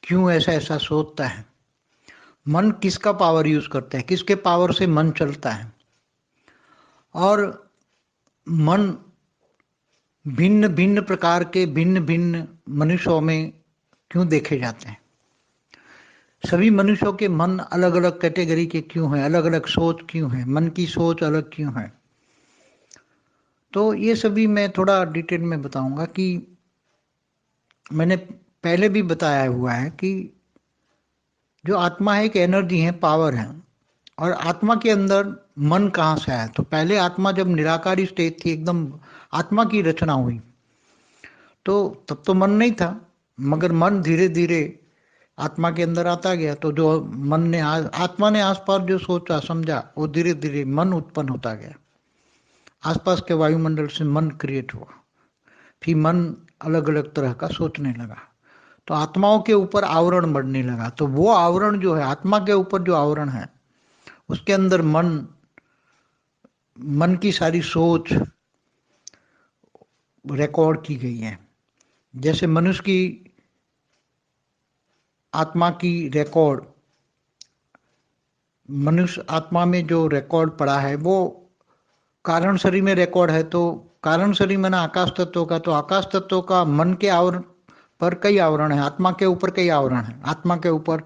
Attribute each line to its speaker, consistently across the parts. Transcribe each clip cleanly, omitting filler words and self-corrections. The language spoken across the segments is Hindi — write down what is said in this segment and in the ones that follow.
Speaker 1: क्यों ऐसा ऐसा सोचता है, मन किसका पावर यूज करता है, किसके पावर से मन चलता है, और मन भिन्न भिन्न प्रकार के भिन्न भिन्न मनुष्यों में क्यों देखे जाते हैं। सभी मनुष्यों के मन अलग अलग कैटेगरी के क्यों हैं, अलग अलग सोच क्यों है, मन की सोच अलग क्यों है। तो ये सभी मैं थोड़ा डिटेल में बताऊंगा कि मैंने पहले भी बताया हुआ है कि जो आत्मा है एक एनर्जी है, पावर है, और आत्मा के अंदर मन कहाँ से आया। तो पहले आत्मा जब निराकारी स्टेज थी, एकदम आत्मा की रचना हुई, तो तब तो मन नहीं था, मगर मन धीरे धीरे आत्मा के अंदर आता गया। तो जो मन ने आत्मा ने आसपास जो सोचा समझा, वो धीरे धीरे मन उत्पन्न होता गया। आसपास के वायुमंडल से मन क्रिएट हुआ, फिर मन अलग अलग तरह का सोचने लगा, तो आत्माओं के ऊपर आवरण बढ़ने लगा। तो वो आवरण जो है, आत्मा के ऊपर जो आवरण है, उसके अंदर मन, मन की सारी सोच रिकॉर्ड की गई है। जैसे मनुष्य की आत्मा की रिकॉर्ड, मनुष्य आत्मा में जो रिकॉर्ड पड़ा है वो कारण शरीर में रिकॉर्ड है। तो कारण शरीर में ना आकाश तत्व का, तो आकाश तत्व का मन के आवरण पर कई आवरण है, आत्मा के ऊपर कई आवरण है। आत्मा के ऊपर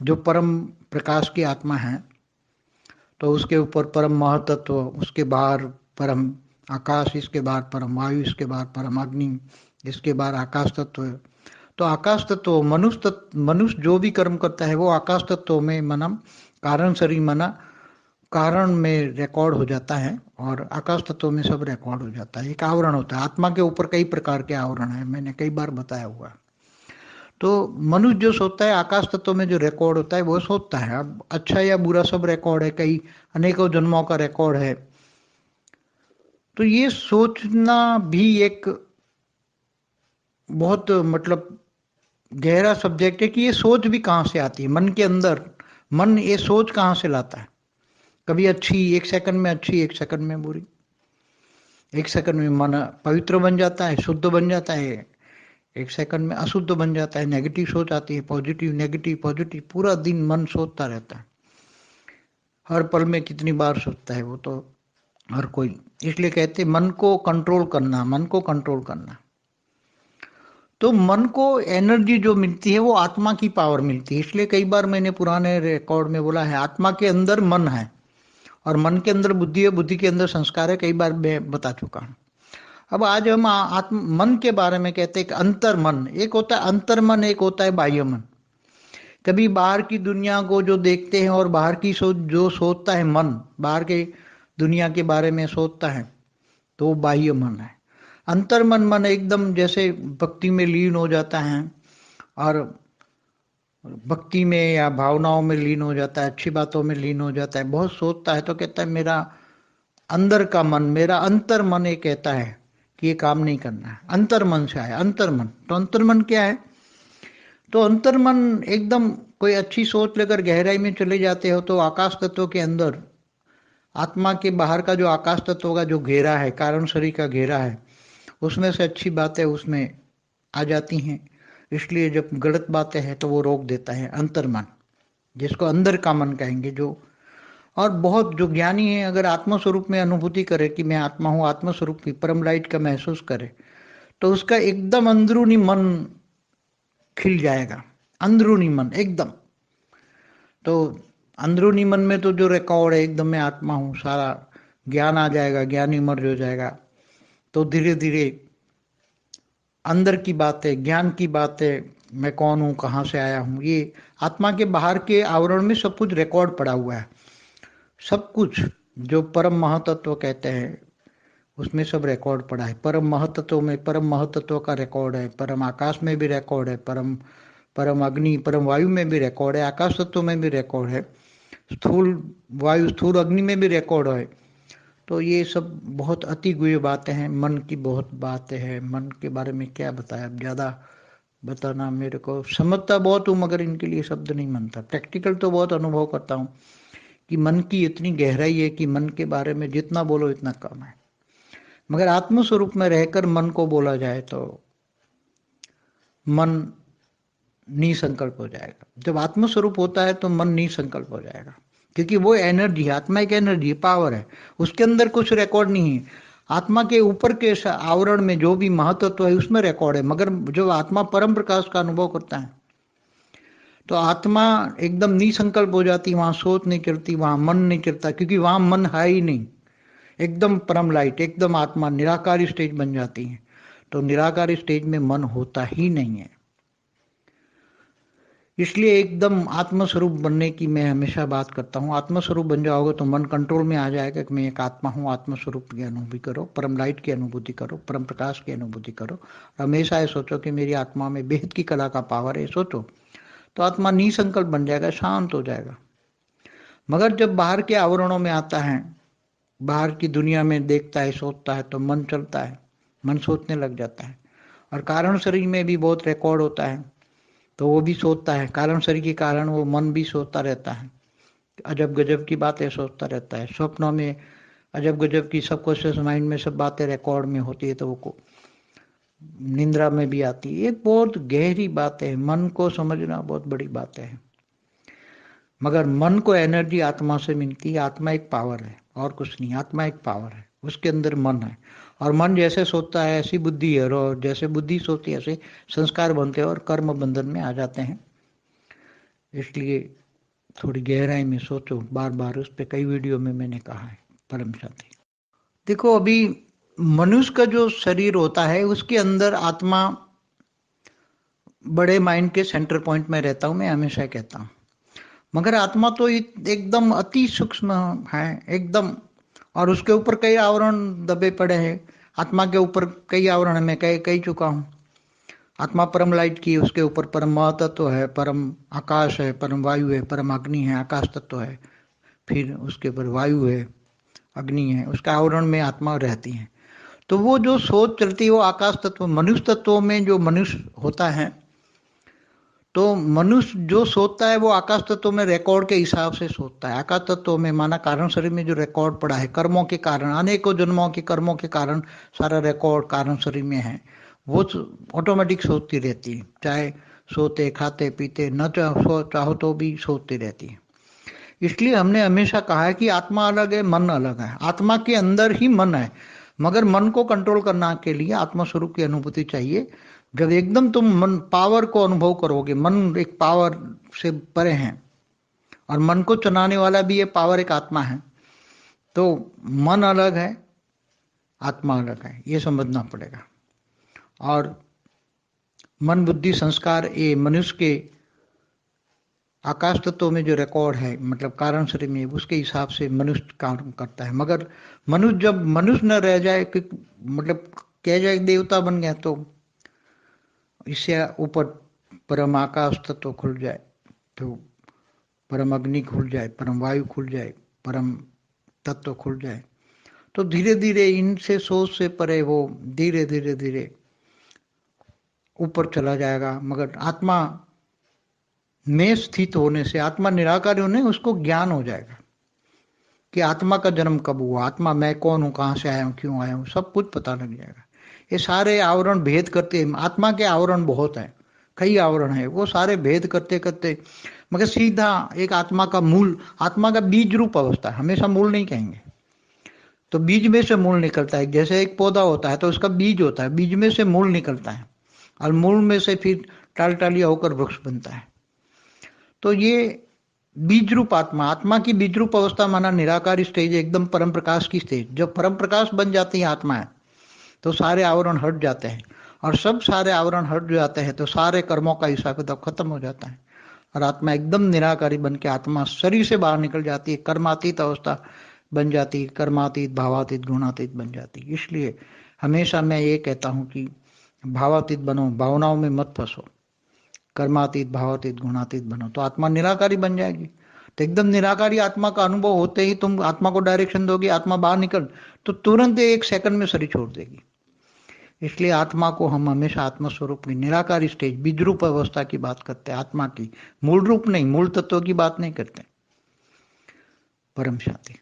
Speaker 1: जो परम प्रकाश की आत्मा है, तो उसके ऊपर परम महतत्व, उसके बाहर परम आकाश, इसके बाहर परम वायु, इसके बाहर परम अग्नि, इसके बाहर आकाश तत्व है। तो आकाश तत्व, मनुष्य जो भी कर्म करता है वो आकाश तत्व में मनम कारण शरीर मना कारण में रिकॉर्ड हो जाता है, और आकाश तत्व में सब रिकॉर्ड हो जाता है। एक आवरण होता है आत्मा के ऊपर, कई प्रकार के आवरण है, मैंने कई बार बताया हुआ। तो मनुष्य जो सोचता है, आकाश तत्व में जो रिकॉर्ड होता है वो सोचता है। अब अच्छा या बुरा सब रिकॉर्ड है, कई अनेकों जन्मों का रिकॉर्ड है। तो ये सोचना भी एक बहुत मतलब गहरा सब्जेक्ट है कि ये सोच भी कहाँ से आती है मन के अंदर। मन ये सोच कहाँ से लाता है, कभी अच्छी, एक सेकंड में अच्छी, एक सेकंड में बुरी, एक सेकंड में मन पवित्र बन जाता है, शुद्ध बन जाता है, एक सेकंड में अशुद्ध बन जाता है, नेगेटिव सोच आती है, पॉजिटिव नेगेटिव पॉजिटिव, पूरा दिन मन सोचता रहता है। हर पल में कितनी बार सोचता है वो तो हर कोई। इसलिए कहते हैं मन को कंट्रोल करना, मन को कंट्रोल करना। तो मन को एनर्जी जो मिलती है वो आत्मा की पावर मिलती है। इसलिए कई बार मैंने पुराने रिकॉर्ड में बोला है, आत्मा के अंदर मन है और मन के अंदर बुद्धि है, बुद्धि के अंदर संस्कार है, कई बार मैं बता चुका हूँ। अब आज हम आत्म मन के बारे में कहते हैं कि अंतर मन, एक होता है अंतर मन, एक होता है बाह्य मन। कभी बाहर की दुनिया को जो देखते हैं और बाहर की सोच जो सोचता है मन, बाहर के दुनिया के बारे में सोचता है, तो वो बाह्य मन है। अंतर मन, मन एकदम जैसे भक्ति में लीन हो जाता है, और भक्ति में या भावनाओं में लीन हो जाता है, अच्छी बातों में लीन हो जाता है, बहुत सोचता है, तो कहता है मेरा अंदर का मन, मेरा अंतर मन ये कहता है कि ये काम नहीं करना है। अंतर मन से आया अंतर मन। तो अंतर मन क्या है? तो अंतर मन एकदम कोई अच्छी सोच लेकर गहराई में चले जाते हो तो आकाश तत्व के अंदर, आत्मा के बाहर का जो आकाश तत्व का जो घेरा है, कारण शरीर का घेरा है, उसमें से अच्छी बातें उसमें आ जाती हैं। इसलिए जब गलत बातें हैं तो वो रोक देता है अंतर मन, जिसको अंदर का मन कहेंगे। जो और बहुत जो ज्ञानी है, अगर आत्म स्वरूप में अनुभूति करे कि मैं आत्मा हूँ, आत्म स्वरूप की परम लाइट का महसूस करे, तो उसका एकदम अंदरूनी मन खिल जाएगा, अंदरूनी मन एकदम। तो अंदरूनी मन में तो जो रिकॉर्ड है एकदम मैं आत्मा हूँ, सारा ज्ञान आ जाएगा, ज्ञान इमर्ज हो जाएगा। तो धीरे धीरे अंदर की बातें, ज्ञान की बातें, मैं कौन हूँ, कहाँ से आया हूँ, ये आत्मा के बाहर के आवरण में सब कुछ रिकॉर्ड पड़ा हुआ है। सब कुछ जो परम महतत्व कहते हैं उसमें सब रिकॉर्ड पड़ा है। परम महतत्व में परम महतत्व का रिकॉर्ड है, परम आकाश में भी रिकॉर्ड है, परम परम अग्नि परम वायु में भी रिकॉर्ड है, आकाश तत्व में भी रिकॉर्ड है, स्थूल वायु स्थूल अग्नि में भी रिकॉर्ड है। तो ये सब बहुत अति गुह्य बातें हैं, मन की बहुत बातें हैं। मन के बारे में क्या बताया, अब ज़्यादा बताना, मेरे को समझता बहुत हूँ मगर इनके लिए शब्द नहीं बनता। प्रैक्टिकल तो बहुत अनुभव करता हूँ कि मन की इतनी गहराई है कि मन के बारे में जितना बोलो इतना कम है। मगर आत्म स्वरूप में रहकर मन को बोला जाए तो मन निसंकल्प हो जाएगा। जब आत्मस्वरूप होता है तो मन निसंकल्प हो जाएगा, क्योंकि वो एनर्जी, आत्मा एक एनर्जी, पावर है, उसके अंदर कुछ रिकॉर्ड नहीं है। आत्मा के ऊपर के आवरण में जो भी महत्व है उसमें रिकॉर्ड है, मगर जो आत्मा परम प्रकाश का अनुभव करता है तो आत्मा एकदम निसंकल्प हो जाती, वहां सोच नहीं चलती, वहां मन नहीं चलता, क्योंकि वहां मन है ही नहीं, एकदम परम लाइट, एकदम आत्मा निराकारी स्टेज बन जाती है। तो निराकारी स्टेज में मन होता ही नहीं है। इसलिए एकदम आत्मस्वरूप बनने की मैं हमेशा बात करता हूँ। आत्मस्वरूप बन जाओगे तो मन कंट्रोल में आ जाएगा कि मैं एक आत्मा हूँ। आत्मस्वरूप की अनुभूति करो, परम लाइट की अनुभूति करो, परम प्रकाश की अनुभूति करो। हमेशा ये सोचो कि मेरी आत्मा में बेहद की कला का पावर है, सोचो तो आत्मा निसंकल्प बन जाएगा, शांत हो जाएगा। मगर जब बाहर के आवरणों में आता है, बाहर की दुनिया में देखता है, सोचता है, तो मन चलता है, मन सोचने लग जाता है। और कारण शरीर में भी बहुत रिकॉर्ड होता है, तो वो भी सोचता है। कारण शरीर के कारण वो मन भी सोचता रहता है, अजब गजब की बातें सोचता रहता है। स्वप्नों में अजब गजब की सबकॉन्शियस माइंड में सब बातें रिकॉर्ड में होती है, तो वो निंद्रा में भी आती है। ये बहुत गहरी बात है, मन को समझना बहुत बड़ी बात है। मगर मन को एनर्जी आत्मा से मिलती है। आत्मा एक पावर है और कुछ नहीं, आत्मा एक पावर है, उसके अंदर मन है। और मन जैसे सोचता है ऐसी बुद्धि है, और जैसे बुद्धि सोचती है ऐसे संस्कार बनते हैं और कर्म बंधन में आ जाते हैं। इसलिए थोड़ी गहराई में सोचो, बार बार। उस पर कई वीडियो में मैंने कहा है। परम शांति। देखो, अभी मनुष्य का जो शरीर होता है उसके अंदर आत्मा बड़े माइंड के सेंटर पॉइंट में रहता हूँ, मैं हमेशा कहता हूँ। मगर आत्मा तो एकदम अति सूक्ष्म है, एकदम। और उसके ऊपर कई आवरण दबे पड़े हैं। आत्मा के ऊपर कई आवरण मैं कह चुका हूँ। आत्मा परम लाइट की, उसके ऊपर परम महतत्व है, परम आकाश है, परम वायु है, परम अग्नि है, आकाश तत्व है, फिर उसके ऊपर वायु है, अग्नि है, उसका आवरण में आत्मा रहती है। तो वो जो सोच चलती है वो आकाश तत्व, मनुष्य तत्वों में जो मनुष्य होता है, तो मनुष्य जो सोचता है वो आकाश तत्व में रिकॉर्ड के हिसाब से सोचता है। आकाश तत्व में माना कारण शरीर में जो रिकॉर्ड पड़ा है, कर्मों के कारण, अनेकों जन्मों के कर्मों के कारण सारा रिकॉर्ड कारण शरीर में है, वो ऑटोमेटिक सोचती रहती है। चाहे सोते खाते पीते न चाहो तो भी सोचती रहती है। इसलिए हमने हमेशा कहा है कि आत्मा अलग है, मन अलग है। आत्मा के अंदर ही मन है, मगर मन को कंट्रोल करने के लिए आत्मा स्वरूप की अनुभूति चाहिए। जब एकदम तुम मन पावर को अनुभव करोगे, मन एक पावर से परे है और मन को चलाने वाला भी ये पावर एक आत्मा है, तो मन अलग है, आत्मा अलग है, ये समझना पड़ेगा। और मन बुद्धि संस्कार ये मनुष्य के आकाश तत्व में जो रिकॉर्ड है, मतलब कारण शरीर में, उसके हिसाब से मनुष्य काम करता है। मगर मनुष्य जब मनुष्य न रह जाए, मतलब कह जाए देवता बन गया, तो इससे ऊपर परम आकाश तत्व खुल जाए, तो परम अग्नि खुल जाए, परम वायु खुल जाए, परम तत्व खुल जाए, तो धीरे धीरे इनसे सोच से परे वो धीरे धीरे धीरे ऊपर चला जाएगा। मगर आत्मा में स्थित होने से, आत्मा निराकार होने, उसको ज्ञान हो जाएगा कि आत्मा का जन्म कब हुआ, आत्मा मैं कौन हूँ, कहाँ से आया हूँ, क्यों आया हूँ, सब कुछ पता लग जाएगा। ये सारे आवरण भेद करते हैं। आत्मा के आवरण बहुत हैं, कई आवरण है, वो सारे भेद करते करते मगर सीधा एक आत्मा का मूल, आत्मा का बीज रूप अवस्था है, हमेशा मूल नहीं कहेंगे। तो बीज में से मूल निकलता है। जैसे एक पौधा होता है तो उसका बीज होता है, बीज में से मूल निकलता है, और मूल में से फिर टाल टालिया होकर वृक्ष बनता है। तो ये बीज रूप आत्मा, आत्मा की बीज रूप अवस्था माना निराकार स्टेज, एकदम परम प्रकाश की स्टेज। जब परम प्रकाश बन जाती है आत्मा है, तो सारे आवरण हट जाते हैं, और सब सारे आवरण हट जाते हैं तो सारे कर्मों का हिसाब किताब खत्म हो जाता है, और आत्मा एकदम निराकारी बन के आत्मा शरीर से बाहर निकल जाती है, कर्मातीत अवस्था बन जाती है, कर्मातीत भावातीत गुणातीत बन जाती है। इसलिए हमेशा मैं ये कहता हूँ कि भावातीत बनो, भावनाओं में मत फंसो, कर्मातीत भावातीत गुणातीत बनो, तो आत्मा निराकारी बन जाएगी। तो एकदम निराकारी आत्मा का अनुभव होते ही तुम आत्मा को डायरेक्शन दोगे, आत्मा बाहर निकल, तो तुरंत 1 सेकंड में शरीर छोड़ देगी। इसलिए आत्मा को हम हमेशा आत्मा स्वरूप की निराकारी स्टेज, बीज रूप अवस्था की बात करते हैं, आत्मा की, मूल रूप नहीं, मूल तत्व की बात नहीं करते। परम शांति।